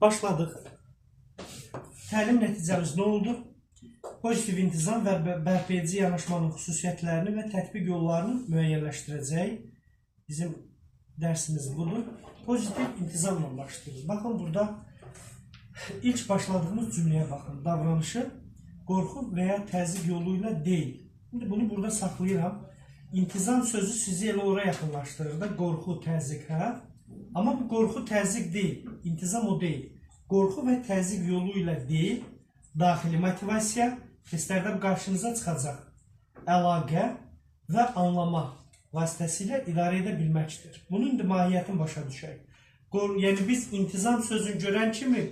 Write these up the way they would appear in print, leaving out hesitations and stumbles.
Başladıq. Təlim nəticəmiz nə oldu? Pozitiv intizam və bərpaedici yanaşmanın xüsusiyyətlərini və tətbiq yollarını müəyyənləşdirəcək. Bizim dərsimiz budur. Pozitiv intizamla başlayırız. Baxın, burada ilk başladığımız cümləyə baxın. Davranışı qorxu və ya təzyiq yolu ilə deyil. Şimdi bunu burada saxlayıram. İntizam sözü sizi elə oraya yaxınlaşdırır da, qorxu, təzyiq, hə? Amma bu qorxu, təzyiq deyil. İntizam o deyil. Qorxu və təzyiq yolu ilə deyil, daxili motivasiya, testlərdə qarşınıza çıxacaq əlaqə və anlama vasitəsilə idarə edə bilməkdir. Bunun indi mahiyyətini başa düşək. Yəni biz intizam sözünü görən kimi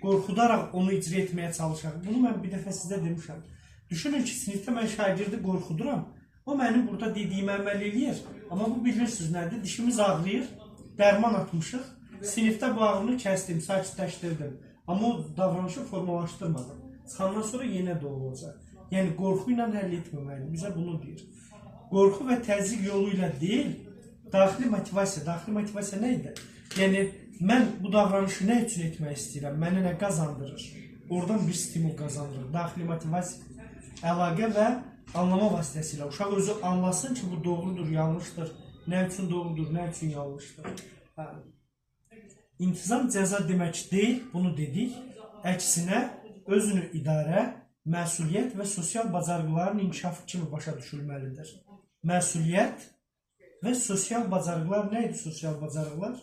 qorxudaraq onu icra etməyə çalışaq. Bunu mən bir dəfə sizə demişəm. Düşünün ki, sinifdə mən şagirdi qorxuduram. O mənim burada dediyimi əməl eləyir. Amma bu bilirsiniz nədir? Dişimiz ağrıyır, dərman atmışıq. Sinifdə bu ağrını kəsdim, sakitləşdirdim. Amma o davranışı formalaşdırmadım. Çıxandan sonra yenə də olacaq. Yəni qorxu ilə həll etməməli. Bizə bunu deyir. Qorxu və təzyiq yolu ilə deyil, daxili motivasiya. Daxili motivasiya nə idi? Yəni mən bu davranışı nə üçün etmək istəyirəm? Mənə nə qazandırır? Oradan bir stimul qazandırır. Daxili motivasiya, əlaqə və anlama vasitəsilə. Uşaq özü anlasın ki, bu doğrudur, yanlışdır. Nə üçün doğrudur, nə üçün yanlışdır. İntizam cəza demək deyil, bunu dedik. Əksinə, özünü idarə, məsuliyyət və sosial bacarıqların inkişafı kimi başa düşülməlidir. Məsuliyyət və sosial bacarıqlar nə idi? Sosial bacarıqlar?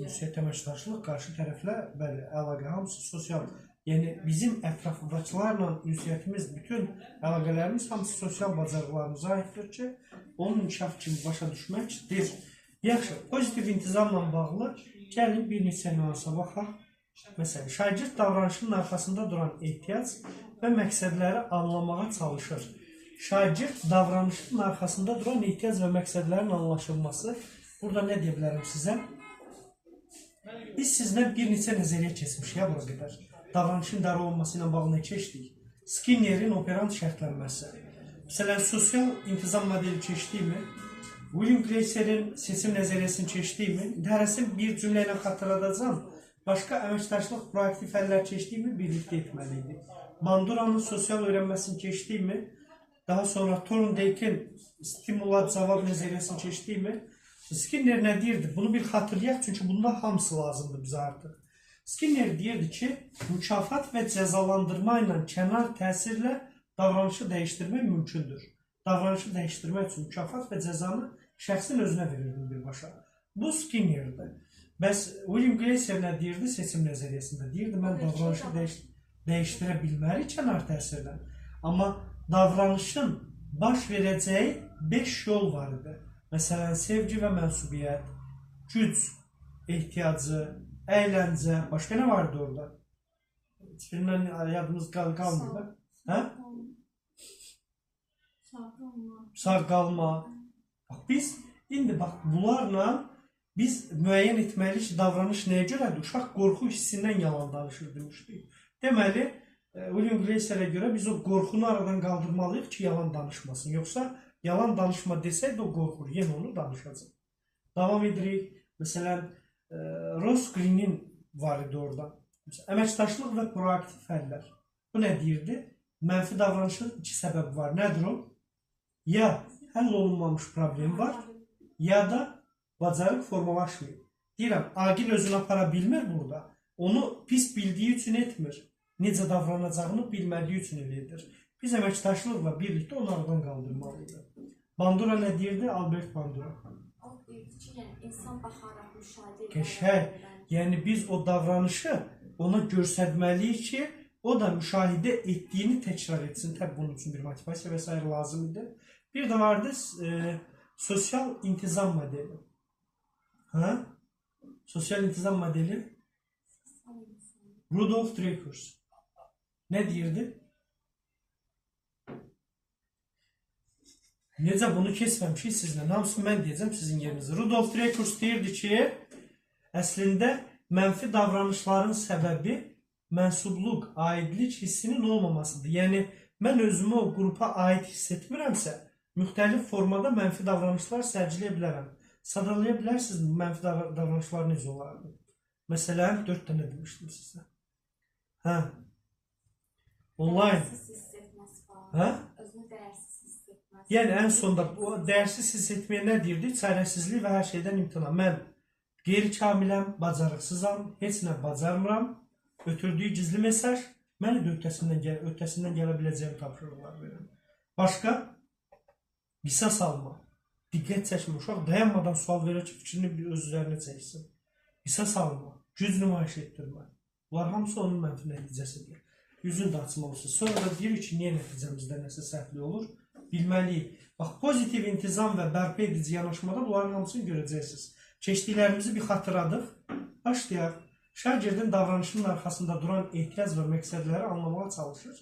Ünsiyyət, əməkdaşlıq, qarşı tərəflə, bəli, əlaqə, hamısı sosial. Yəni bizim ətrafdakılarla ünsiyyətimiz, bütün əlaqələrimiz hamısı sosial bacarıqlarımıza aiddir ki, onun inkişafı kimi başa düşməkdir. Yaxşı, pozitiv intizamla bağlı gəlin bir neçə nüansa baxaq. Məsələn, şagird davranışının arxasında duran ehtiyac və məqsədləri anlamağa çalışır. Şagird davranışının arxasında duran ehtiyac və məqsədlərin anlaşılması. Burada nə deyə bilərəm sizə? Biz sizdən bir neçə nəzəriyyə keçmişik ya buna qədər. Davranışın idarə olunması ilə bağlı nə keçdik? Skinnerin operant şərtlənməsi. Məsələn, sosial intizam modeli keçdiyimi, William Gleiser'in seçim nəzəriyyəsini keçdiyimi, hərəsini bir cümlə ilə xatırladacağım. Başqa əməkdaşlıq proaktiv həllər keçdiyimi birlikdə etməliydik. Bandura'nın sosial öyrənməsini keçdiyimi, daha sonra Thorndike'in stimulat cavab nəzəriyyəsini keçdiyimi, Skinner nə deyirdi? Bunu bir xatırlayaq, çünki bunda hamısı lazımdır bizə artıq. Skinner deyirdi ki, mükafat və cəzalandırma ilə kənar təsirlə davranışı dəyişdirmək mümkündür. Davranışı dəyişdirmək üçün mükafat və cəzanı şəxsin özünə verildi birbaşa. Bu Skinner'dir. Bəs William Gleiser nə deyirdi seçim nəzəriyyəsində? Deyirdi, mən davranışı dəyişdirə bilmərik kənar təsirlə. Amma davranışın baş verəcəyi 5 yol var idi. Məsələn, sevgi və mənsubiyyət, güc, ehtiyacı, əyləncə, başqa nə vardı orada? Hiçbirindən yadımız qalmır. Hə? Sağ qalma. Biz indi bunlarla biz müəyyən etməliyik ki, davranış nəyə görədir? Uşaq qorxu hissindən yalan danışır demişdik. Deməli, William Gleiser'ə görə biz o qorxunu aradan qaldırmalıyıq ki, yalan danışmasın. Yoxsa yalan danışma desək də o qorxur, yenə onu danışacaq. Davam edirik. Məsələn, Ross Green'in var idi orada. Əməkdaşlıq və proaktiv həllər. Bu nə deyirdi? Mənfi davranışın 2 səbəbi var. Nədir o? Ya həll olunmamış problem var, ya da bacarıq formalaşmıyor. Deyirəm, aqil özünü apara bilmir burada. Onu pis bildiyi üçün etmir. Necə davranacağını bilmədiyi üçün edir. Biz əməkdaşlıqla birlikdə onu aradan qaldırmalıydı. Bandura nə deyirdi? Albert Bandura. İnsan baxaraq müşahidə edir. Qəşəng. Yəni biz o davranışı ona göstərməliyik ki, o da müşahidə etdiyini təkrar etsin. Təbii bunun üçün bir motivasiya və s. lazım idi. Bir də vardı sosial intizam modeli. Hə? Sosial intizam modeli Rudolf Dreikurs. Nə deyirdi? Necə bunu keçməmişik sizlə? Hamısını mən deyəcəm sizin yerinizə. Rudolf Dreikurs deyirdi ki, əslində mənfi davranışların səbəbi mənsubluq, aidlik hissinin olmamasıdır. Yəni, mən özümü o qrupa aid hiss etmirəmsə, müxtəlif formada mənfi davranışlar sərgiləyə bilərəm. Sadalaya bilərsiniz mənfi davranışlar necə olardı? Məsələn, 4 dənə demişdim sizə. Hə. Onlayn. Dəyərsiz hiss etməsi var. Hə? Özünü dəyərsiz hiss etməsi. Yəni ən sonda o dəyərsiz hiss etməyə nə deyirdi? Çarəsizlik və hər şeydən imtina. Mən qeyri-kamiləm, bacarıqsızam, heç nə bacarmıram. Ötürdüyü gizli mesaj məni də öhdəsindən gələ biləcəyim tapşırıqlar verir. Başqa? Qisas alma. Diqqət çəkmə. Uşaq dayanmadan sual verir ki, fikrini bir öz üzərinə çəksin. Qisas alma. Güc nümayiş etdirmə. Bunlar hamısı onun mənfi nəticəsidir. Yüzünü də açmalısınız. Sonra da deyir ki, niyə nəticəmizdə nəsə səhvli olur? Bilməliyik. Bax, pozitiv intizam və bərpa edici yanaşmada bunların hamısını görəcəksiniz. Keçdiklərimizi bir xatırladıq. Başlayaq. Şagirdin davranışının arxasında duran ehtiyac və məqsədləri anlamağa çalışır.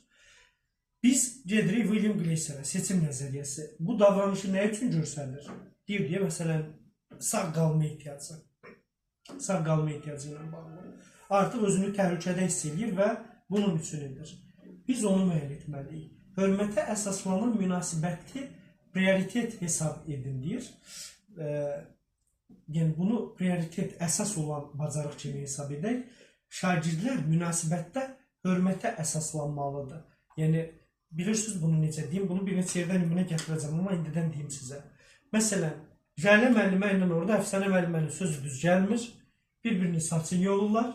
Biz gedirik William Gleiser'ə, seçim nəzəriyyəsi. Bu davranışı nə üçün göstərir? Deyir deyə, məsələn, sağ qalma ehtiyacı. Sağ qalma ehtiyacı ilə bağlı. Artıq özünü təhlükədə hiss edir və bunun üçünüdür. Biz onu müəyyən etməliyik. Hörmətə əsaslanan münasibəti prioritet hesab edin, deyir. Yəni, bunu prioritet, əsas olan bacarıq kimi hesab edək. Şagirdlər münasibətdə hörmətə əsaslanmalıdır. Yəni, bilirsiniz bunu necə deyim? Bunu bir neçə yerdən nümunə gətirəcəm, amma indidən deyim sizə. Məsələn, Jələ müəllimə ilə orada Əfsanə müəllimənin sözü düz gəlmir. Bir-birini saçın yolurlar.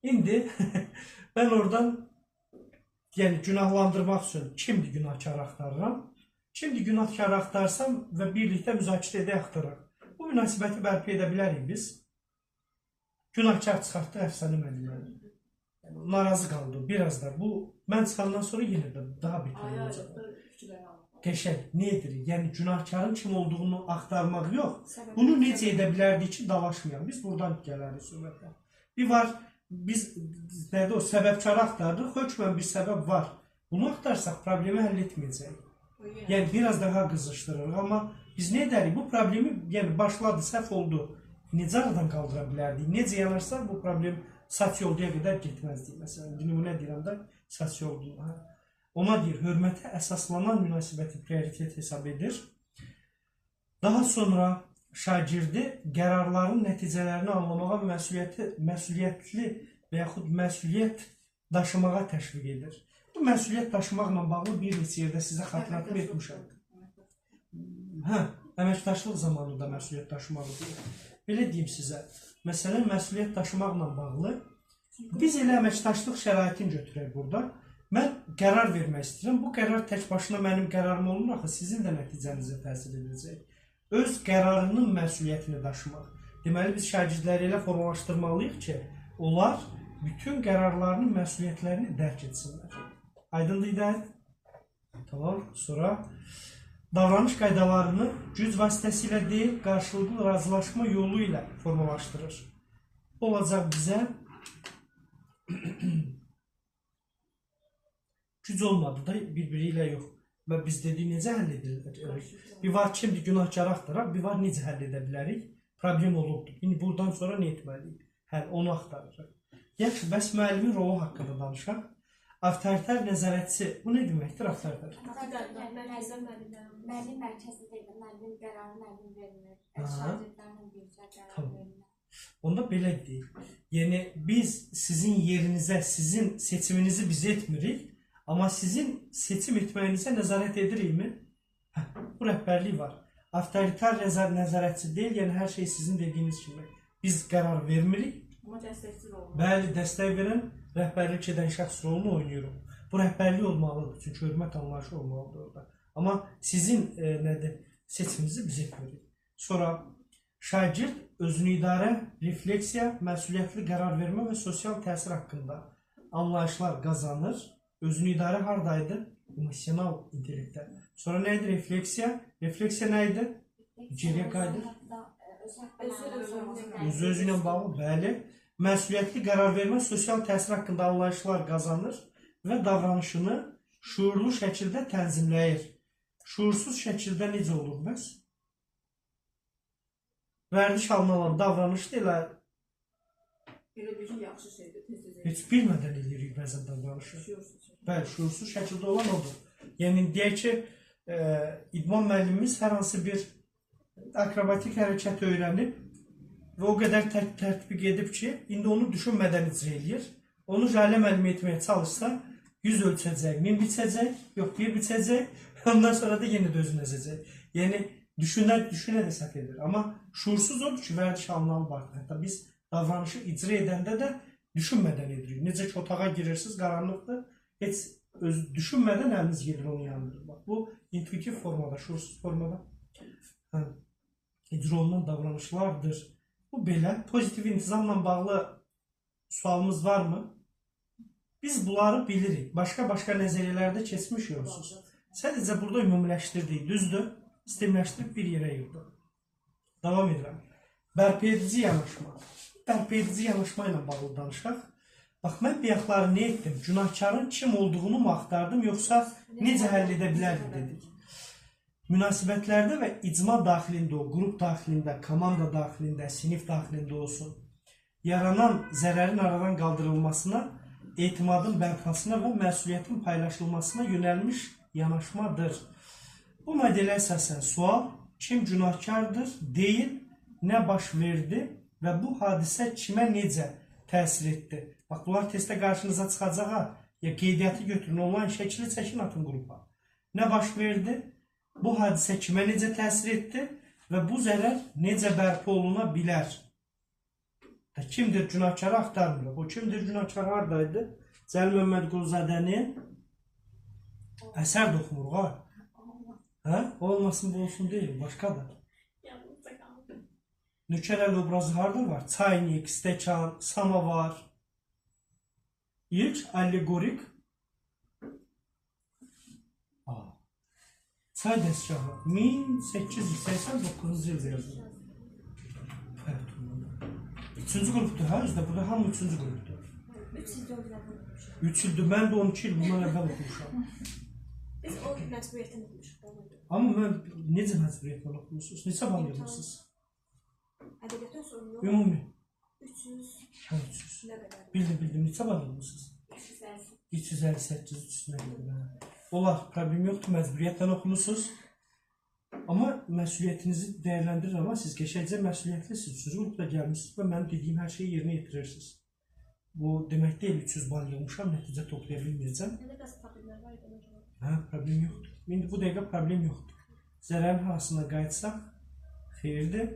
İndi mən oradan günahlandırmaq üçün kimdir günahkar axtarıram? Kimdir günahkar axtarsam və birlikdə müzakirə edək axtaraq. Bu münasibəti bərpa edə bilərik biz. Günahkar çıxartdı Əfsanə müəlliməni. Narazı qaldı biraz da. Bu mən çıxandan sonra yenə də daha betər olacaq. Qəşəng, nə edirik? Yəni günahkarın kim olduğunu axtarmaq yox. Bunu necə edə bilərdik ki, dalaşmayalım. Biz buradan gələrik söhbətə. Bir var, biz nədir o səbəbkarı axtardıq, hökmən bir səbəb var. Bunu axtarsaq problemi həll etməyəcək. Yəni biraz daha qızışdırırıq, amma biz nə edərik? Bu problemi başladı, səhv oldu. Necə aradan qaldıra bilərdik? Necə yanarsaq bu problem saç yolduya qədər getməzdik. Məsələn, nümunə deyirəm də saç yolduya. Ona deyir, hörmətə əsaslanan münasibəti prioritet hesab edir. Daha sonra şagirdi qərarların nəticələrini anlamağa və məsuliyyətli və yaxud məsuliyyət daşımağa təşviq edir. Bu məsuliyyət daşımaqla bağlı bir neçə yerdə sizə xatırlatma etmişəm. Hə, əməkdaşlıq zamanı da məsuliyyət daşımağı deyir. Belə deyim sizə, məsələn, məsuliyyət daşımaqla bağlı biz elə əməkdaşlıq şəraitini götürək burada. Mən qərar vermək istəyirəm. Bu qərar tək başına mənim qərarım olmur, axı sizin də nəticənizə təsir edəcək. Öz qərarının məsuliyyətini daşımaq. Deməli, biz şagirdləri elə formalaşdırmalıyıq ki, onlar bütün qərarlarının məsuliyyətlərini dərk etsinlər. Aydındır idi? Tamam, sonra davranış qaydalarını güc vasitəsilə deyil, qarşılıqlı razılaşma yolu ilə formalaşdırır. Olacaq bizə güc olmadı da bir-biri ilə yox. Və biz dedik, necə həll edirik? Bir var kimdir günahkar axtaraq, bir var necə həll edə bilərik? Problem olubdur. İndi buradan sonra nə etməliyik? Həll, onu axtarırıq. Yaxşı, bəs müəllimin rolu haqqında danışaq. Avtoritar nəzarətçi, bu nə deməkdir avtoritar? Müəllim mərkəzindədir, müəllim qərarı müəllim vermir, şagirdlərlə bircə qərar vermir. Onda belə deyil. Yəni, biz sizin yerinizə, sizin seçiminizi biz etmirik, amma sizin seçim etməyinizə nəzarət edirikmi? Bu rəhbərlik var. Avtoritar nəzarətçi deyil, yəni hər şey sizin dediyiniz kimi. Biz qərar vermirik. Amma dəstəkçi olmalı. Bəli, dəstək verən rəhbərlik edən şəxs rolunu oynayırıq. Bu rəhbərlik olmalıdır, çünki hörmət anlayışı olmalıdır orada. Amma sizin seçiminizi biz etmirik. Sonra şagird özünü idarə, refleksiya, məsuliyyətli qərar vermə və sosial təsir haqqında anlayışlar qazanır. Özünü idarə haradaydı? Emosional intellektdə. Sonra nə idi refleksiya? Refleksiya nə idi? Geriyə qayıdır. Özü ilə bağlı, bəli. Məsuliyyətli qərar vermə, sosial təsir haqqında anlayışlar qazanır və davranışını şuurlu şəkildə tənzimləyir. Şuursuz şəkildə necə olur bəs? Vərdiş alınan davranış deyil, Elə bir ki, yaxşı şeydir, tez-tez. heç bilmədən edirik bəzən davranışı. Bəli, şuursuz şəkildə olan odur. Yəni, deyək ki, idman müəllimimiz hər hansı bir akrobatik hərəkət öyrənib və o qədər tətbiq edib ki, indi onu düşünmədən icra eləyir. Onu Jalə müəllim etməyə çalışsa, 100 ölçəcək, 1000 biçəcək, yox 1 biçəcək, ondan sonra da yenə də özünü əzəcək. Yəni, düşünə də səhv edir. Amma şuursuz odur ki, vərdiş almalı var. Hətta biz davranışı icra edəndə də düşünmədən edirik. Necə ki, otağa girirsiniz, qaranlıqdır, heç düşünmədən əliniz gedir onu yandırır. Bu, intuitiv formada, şuursuz formada icra olunan davranışlardır. Bu belə. Pozitiv intizamla bağlı sualımız var mı? Biz bunları bilirik. Başqa nəzəriyyələrdə keçmiş yoxsuz. Sadəcə burada ümumiləşdirdik, düzdür? Sistemləşdirib bir yerə yığdı. Davam edirəm. Bərpa edici yanaşma. Bərpa edici yanaşma ilə bağlı danışaq. Bax, mən biyaqları nə etdim? Günahkarın kim olduğunu mu axtardım, yoxsa necə həll edə bilərdim dedik. Münasibətlərdə və icma daxilində o, qrup daxilində, komanda daxilində, sinif daxilində olsun, yaranan zərərin aradan qaldırılmasına, etimadın bərpasına və məsuliyyətin paylaşılmasına yönəlmiş yanaşmadır. Bu modelə əsasən sual, kim günahkardır, deyil, nə baş verdi və bu hadisə kimə necə təsir etdi? Bax, bunlar testdə qarşınıza çıxacağa, ya qeydiyyatı götürün, onlayn şəkili çəkin, atın qrupa. Nə baş verdi? Bu hadisə kimə necə təsir etdi və bu zərər necə bərpa oluna bilər? Kimdir günahkarı axtarmırıq. O kimdir günahkar haradaydı? Cəlil Məmmədquluzadənin əsər də oxumuruq, ha? Olmasın, bu olsun deyil, başqadır. Nökərəli obrazı harada var? Çaynik, stəkan, samavar. İlk allegorik çay dəstgahı 1889-cu ildə yazılır. Üçüncü qrupdur, ha? Üzdə burada hamı üçüncü qrupdur. 3 ildir, mən də 12 il bundan əvvəl oxumuşam. Biz o məcburiyyətini oxumuşuq. Amma mən necə məcburiyyətlə oxumuşsunuz? Neçə bal yığmışsınız? Ədəbiyyatdan sonra yox. Ümumi? 300. Hə, 300. Nə qədər? Bildim, neçə bal yığmışsınız? 358, 300 nə qədər? Olar, problem yoxdur, məcburiyyətlə oxumusunuz. Amma məsuliyyətinizi dəyərləndirir, amma siz qəşəngcə məsuliyyətlisiniz. 300 qrupda gəlmişsiniz və mənim dediyim hər şeyi yerinə yetirirsiniz. Bu demək deyil, 300 bal yığmışam, nəticə toplaya bilməyəcəm. Nə qədər problemlər var idi? Hə, problem yoxdur. İndi bu dəqiqə problem yoxdur. Zərərin harasına qayıtsaq, xeyirdir.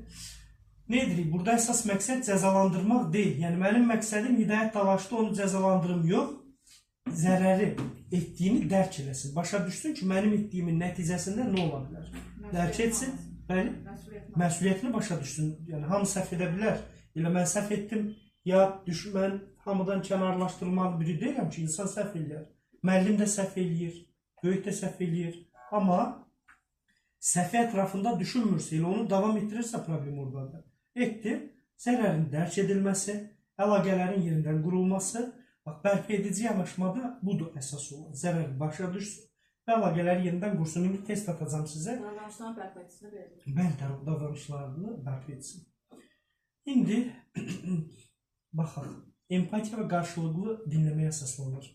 Nə edirik? Burada əsas məqsəd cəzalandırmaq deyil. Yəni, mənim məqsədim Hidayət Dalaşdı onu cəzalandırım yox, zərəri etdiyini dərk eləsin. Başa düşsün ki, mənim etdiyimin nəticəsində nə ola bilər? Dərk etsin, bəli, məsuliyyətini başa düşsün. Yəni, hamı səhv edə bilər. Elə mən səhv etdim, ya mən hamıdan kənarlaşdırılmalı biri deyiləm ki, insan səhv eləyər. Müəllim də səhv eləyir, böyük də səhv eləyir. Amma səhvi ətrafında düşünmürsə, elə onu davam etdirirsə problem oradadır. Etdi, zərərin dərk edilməsi, əlaqələrin yerindən qurulması, bax, bərpa edici yanaşmada budur əsas olan. Zərəri başa düşsün və əlaqələri yerindən qursun. İndi test atacam sizə. Davranışların bərpa edicisini verir. Bəli, davranışlarını bərpa etsin. İndi baxaq, empatiya və qarşılıqlı dinləməyə əsaslanır.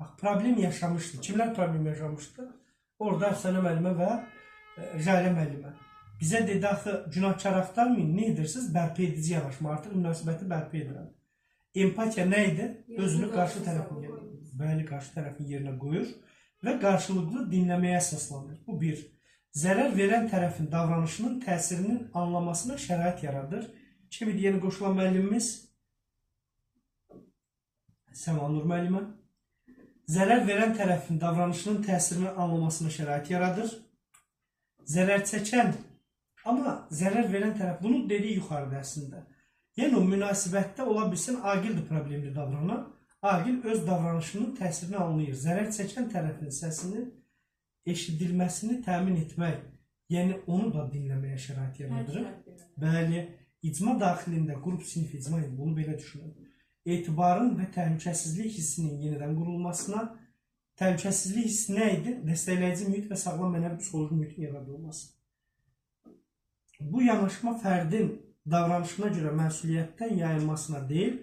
Bax, problem yaşamışdı. Kimlər problem yaşamışdı? Orada Əfsənə müəllimə və Jalə müəllimə. Bizə dedi, axı, günahkar axtarmayın, nə edirsiniz? Bərpa edici yanaşma, artıq münasibəti bərpa edirəm. Empatiya nə idi? Özünü qarşı tərəfin yerinə qoyur və qarşılıqlı dinləməyə əsaslanır. Bu bir, zərər verən tərəfin davranışının təsirinin anlamasına şərait yaradır. Kim idi yeni qoşulan müəllimimiz? Səmanur müəllimə. Zərər verən tərəfin davranışının təsirini anlamasına şərait yaradır. Zərər çəkən, amma zərər verən tərəf, bunu dedik yuxarıda əslində. Yəni, o münasibətdə ola bilsin, aqildir problemli davranan, aqil öz davranışının təsirini anlayır. Zərər çəkən tərəfin səsinin eşidilməsini təmin etmək, yəni onu da dinləməyə şərait yaradır. Bəli, icma daxilində, qrup sinif icma, bunu belə düşünün. Etibarın və təhlükəsizlik hissinin yenidən qurulmasına, təhlükəsizlik hissi nə idi? Dəstəkləyici mühit və sağlam mənəvi psixoloji mühitin yaradılması. Bu yanaşma fərdin davranışına görə məsuliyyətdən yayılmasına deyil,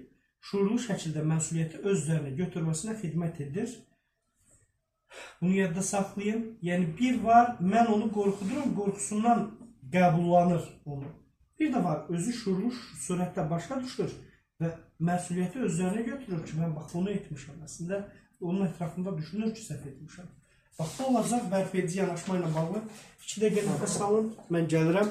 şuurlu şəkildə məsuliyyəti öz üzərinə götürməsinə xidmət edir. Bunu yadda saxlayın. Yəni, bir var, mən onu qorxudurum, qorxusundan qəbullanır onu. Bir də var, özü şuurlu surətdə başa düşür və məsuliyyəti özlərinə götürür ki, mən bax bunu etmişəm. Əslində onun ətrafında düşünür ki, səhv etmişəm. Bax, bu olacaq bərpa edici yanaşma ilə bağlı. 2 dəqiqə nəfəs alın, mən gəlirəm.